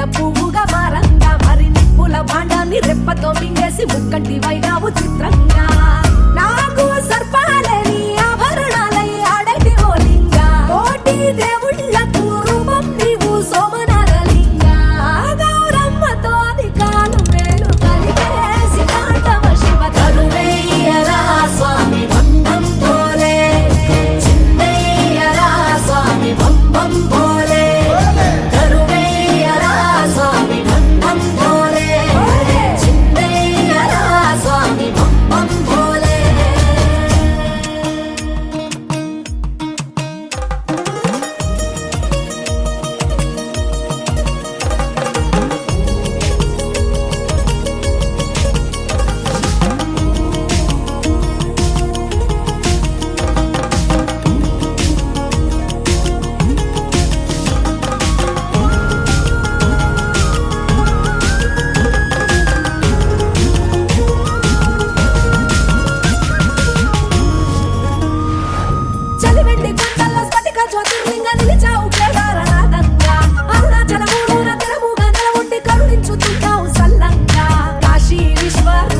మల్లెల పువ్వుగా మారంగా మరి నిప్పుల భాండాన్ని రెప్పతో మింగేసి ముక్కంటి వైనావు చిత్రంగా నాకు సర్పాలని ఆభరణాలై ఆడటి ఓ లింగా కోటి దేవుళ్ళకు రూపం నీవు సోమనారలింగా గౌరమ్మతో అధికాలు మేలు కలిగేసి కాటవ శివ తరువేయరా స్వామి బంధం పోలే చిన్నయ్యరా స్వామి బంబం పోలే తరువేయరా స్వామి బంధం పోలే చిన్నయ్యరా స్వామి బంబం పోలే చలివెండి కొండల్లో స్ఫటిక జ్యోతిర్లింగ నిలిచావు కేదారనాథంగా అరుణాచలమూలోన తెరముగా నెలవుండి కరుణించుతుంటావు సల్లంగా కాశీ విశ్వరూప